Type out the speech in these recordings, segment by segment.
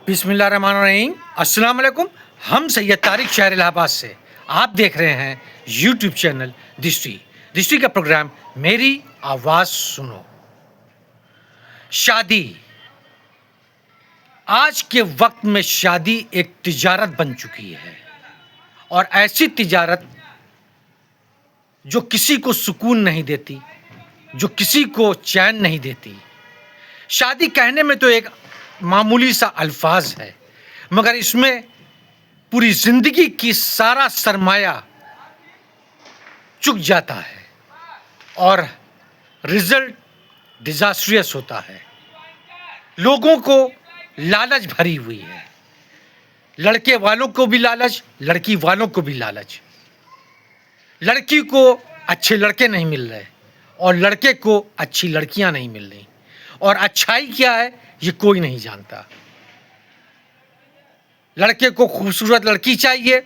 बिस्मिल्लाहिर्रहमानिर्रहीम। अस्सलाम वालेकुम। हम सैयद तारिक शहर इलाहाबाद से आप देख रहे हैं यूट्यूब चैनल दृष्टि का प्रोग्राम मेरी आवाज़ सुनो। शादी, आज के वक्त में शादी एक तिजारत बन चुकी है, और ऐसी तिजारत जो किसी को सुकून नहीं देती, जो किसी को चैन नहीं देती। शादी कहने में तो एक मामूली सा अल्फाज है, मगर इसमें पूरी जिंदगी की सारा सरमाया चुक जाता है और रिजल्ट डिजास्ट्रियस होता है। लोगों को लालच भरी हुई है, लड़के वालों को भी लालच, लड़की वालों को भी लालच। लड़की को अच्छे लड़के नहीं मिल रहे और लड़के को अच्छी लड़कियां नहीं मिल रही, और अच्छाई क्या है ये कोई नहीं जानता। लड़के को खूबसूरत लड़की चाहिए,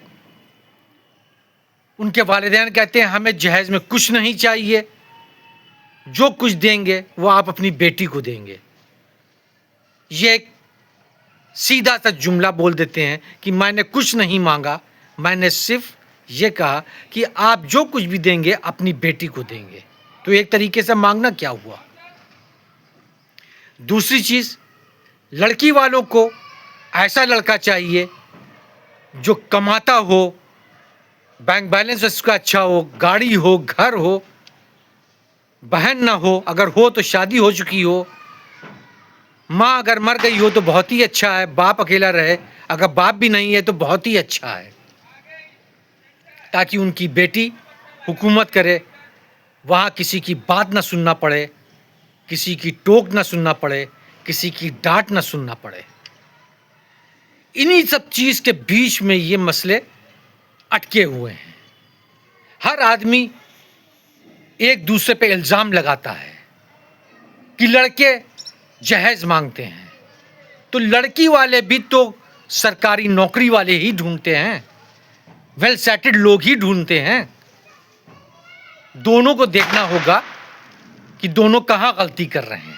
उनके वालिदैन कहते हैं हमें जहेज में कुछ नहीं चाहिए, जो कुछ देंगे वो आप अपनी बेटी को देंगे। ये एक सीधा सा जुमला बोल देते हैं कि मैंने कुछ नहीं मांगा, मैंने सिर्फ ये कहा कि आप जो कुछ भी देंगे अपनी बेटी को देंगे। तो एक तरीके से मांगना क्या हुआ। दूसरी चीज़, लड़की वालों को ऐसा लड़का चाहिए जो कमाता हो, बैंक बैलेंस उसका अच्छा हो, गाड़ी हो, घर हो, बहन ना हो, अगर हो तो शादी हो चुकी हो, माँ अगर मर गई हो तो बहुत ही अच्छा है, बाप अकेला रहे, अगर बाप भी नहीं है तो बहुत ही अच्छा है, ताकि उनकी बेटी हुकूमत करे, वहाँ किसी की बात ना सुनना पड़े, किसी की टोक ना सुनना पड़े, किसी की डांट ना सुनना पड़े। इन्हीं सब चीज़ के बीच में ये मसले अटके हुए हैं। हर आदमी एक दूसरे पे इल्ज़ाम लगाता है कि लड़के जहेज मांगते हैं, तो लड़की वाले भी तो सरकारी नौकरी वाले ही ढूंढते हैं, वेल सेटेड लोग ही ढूंढते हैं। दोनों को देखना होगा कि दोनों कहाँ गलती कर रहे हैं।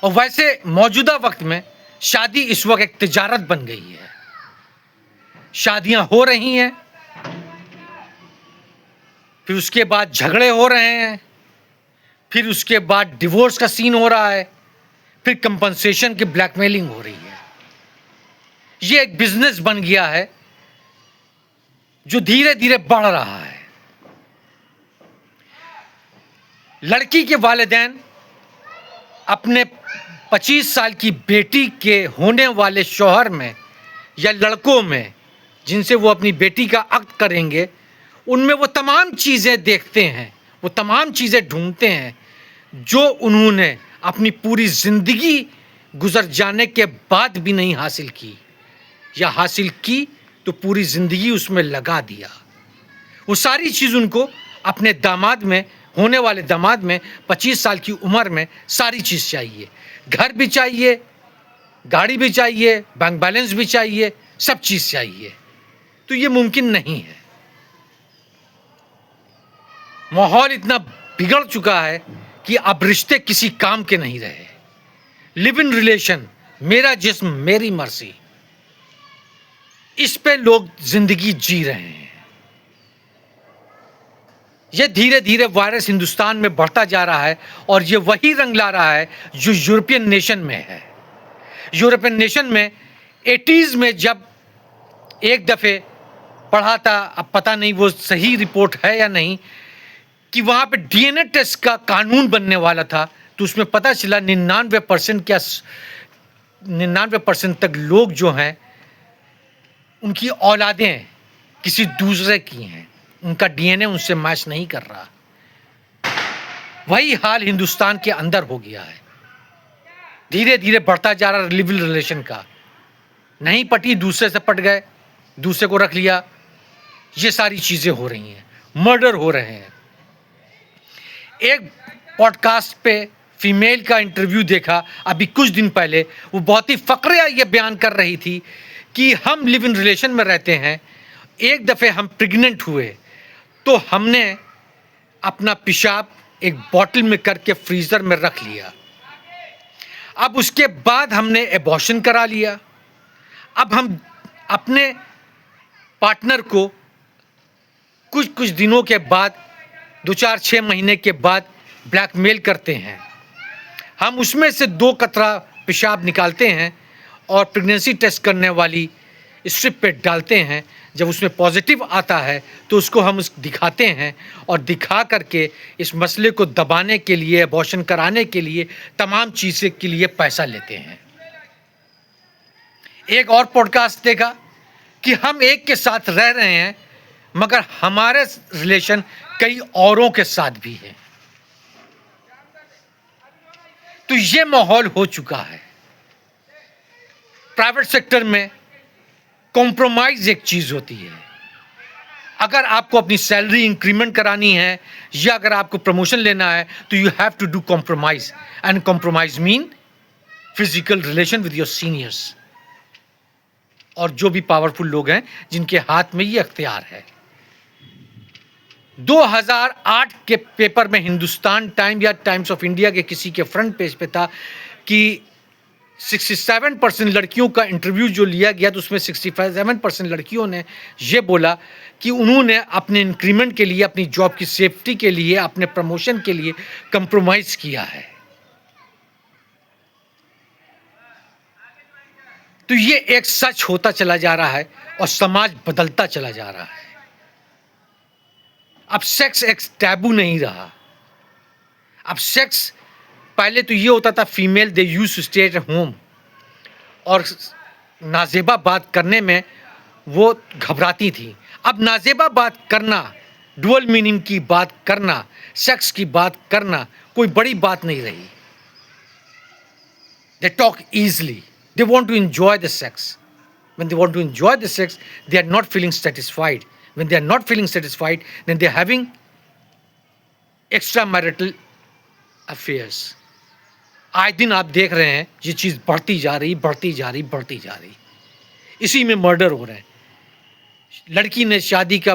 और वैसे मौजूदा वक्त में शादी इस वक्त एक तिजारत बन गई है। शादियां हो रही हैं, फिर उसके बाद झगड़े हो रहे हैं, फिर उसके बाद डिवोर्स का सीन हो रहा है, फिर कंपनसेशन की ब्लैकमेलिंग हो रही है। ये एक बिजनेस बन गया है जो धीरे धीरे बढ़ रहा है। लड़की के वालिदैन अपने 25 साल की बेटी के होने वाले शौहर में या लड़कों में जिनसे वो अपनी बेटी का अक्द करेंगे, उनमें वो तमाम चीज़ें देखते हैं, वो तमाम चीज़ें ढूंढते हैं जो उन्होंने अपनी पूरी ज़िंदगी गुजर जाने के बाद भी नहीं हासिल की, या हासिल की तो पूरी ज़िंदगी उसमें लगा दिया। वो सारी चीज़ उनको अपने दामाद में, होने वाले दामाद में 25 साल की उम्र में सारी चीज़ चाहिए। घर भी चाहिए, गाड़ी भी चाहिए, बैंक बैलेंस भी चाहिए, सब चीज़ चाहिए। तो ये मुमकिन नहीं है। माहौल इतना बिगड़ चुका है कि अब रिश्ते किसी काम के नहीं रहे। लिव इन रिलेशन, मेरा जिस्म मेरी मर्जी, इस पे लोग जिंदगी जी रहे हैं। ये धीरे धीरे वायरस हिंदुस्तान में बढ़ता जा रहा है, और ये वही रंग ला रहा है जो यूरोपियन नेशन में है। यूरोपियन नेशन में 80s में जब एक दफ़े पढ़ा था, अब पता नहीं वो सही रिपोर्ट है या नहीं, कि वहाँ पे DNA टेस्ट का कानून बनने वाला था, तो उसमें पता चला 99% क्या 99% तक लोग जो हैं उनकी औलादें किसी दूसरे की हैं, उनका DNA उनसे मैच नहीं कर रहा। वही हाल हिंदुस्तान के अंदर हो गया है। धीरे धीरे बढ़ता जा रहा लिव इन रिलेशन का, नहीं पटी दूसरे से पट गए, दूसरे को रख लिया, ये सारी चीज़ें हो रही हैं, मर्डर हो रहे हैं। एक पॉडकास्ट पे फीमेल का इंटरव्यू देखा अभी कुछ दिन पहले, वो बहुत ही फ़क्रिया ये बयान कर रही थी कि हम लिव इन रिलेशन में रहते हैं, एक दफ़े हम प्रेग्नेंट हुए तो हमने अपना पेशाब एक बॉटल में करके फ्रीज़र में रख लिया। اب اس کے بعد ہم نے ایبارشن کرا لیا. اب ہم اپنے پارٹنر کو کچھ دنوں کے بعد 2-4-6 مہینے کے بعد بلیک میل کرتے ہیں. ہم اس میں سے 2 قطرہ پیشاب نکالتے ہیں اور پریگننسی ٹیسٹ کرنے والی اسٹرپ پہ ڈالتے ہیں. جب اس میں پازیٹیو آتا ہے تو اس کو ہم دکھاتے ہیں اور دکھا کر کے اس مسئلے کو دبانے کے لیے، ایبارشن کرانے کے لیے، تمام چیزیں کے لیے پیسہ لیتے ہیں. ایک اور پوڈ کاسٹ دیکھا کہ ہم ایک کے ساتھ رہ رہے ہیں مگر ہمارے ریلیشن کئی اوروں کے ساتھ بھی ہے. تو یہ ماحول ہو چکا ہے. پرائیویٹ سیکٹر میں کمپرومائز ایک چیز ہوتی ہے. اگر آپ کو اپنی سیلری انکریمنٹ کرانی ہے یا اگر آپ کو پروموشن لینا ہے تو you have to do compromise. And compromise مین physical relation with your seniors اور جو بھی پاورفل لوگ ہیں جن کے ہاتھ میں یہ اختیار ہے. 2008 کے پیپر میں ہندوستان ٹائم یا ٹائمز آف انڈیا کے کسی کے فرنٹ پیج پہ تھا کہ 67% لڑکیوں کا انٹرویو جو لیا گیا تو اس میں 67% لڑکیوں نے یہ بولا کہ انہوں نے اپنے انکریمنٹ کے لیے، اپنی جاب کی سیفٹی کے لیے، اپنے پروموشن کے لیے کمپرومائز کیا ہے. تو یہ ایک سچ ہوتا چلا جا رہا ہے اور سماج بدلتا چلا جا رہا ہے. اب سیکس ایک ٹیبو نہیں رہا. اب سیکس پہلے تو یہ ہوتا تھا female they use to stay at home اور نازیبا بات کرنے میں وہ گھبراتی تھی. اب نازیبا بات کرنا، ڈوئل میننگ کی بات کرنا، سیکس کی بات کرنا کوئی بڑی بات نہیں رہی. They talk easily. They want to enjoy the sex. When they want to enjoy the sex, they are not feeling satisfied. When they are not feeling satisfied, then they are having extramarital affairs. آج دن آپ دیکھ رہے ہیں یہ چیز بڑھتی جا رہی، بڑھتی جا رہی، بڑھتی جا رہی. اسی میں مرڈر ہو رہے ہیں. لڑکی نے شادی کا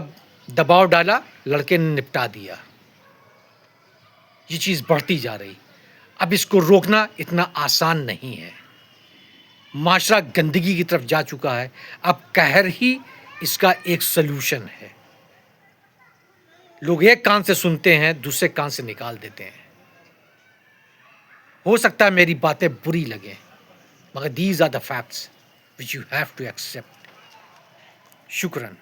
دباؤ ڈالا، لڑکے نے نپٹا دیا. یہ چیز بڑھتی جا رہی. اب اس کو روکنا اتنا آسان نہیں ہے. معاشرہ گندگی کی طرف جا چکا ہے. اب قہر ہی اس کا ایک سلوشن ہے. لوگ ایک کان سے سنتے ہیں، دوسرے کان سے نکال دیتے ہیں. ہو سکتا ہے میری باتیں بری لگیں مگر these are the facts which you have to accept. شکراً.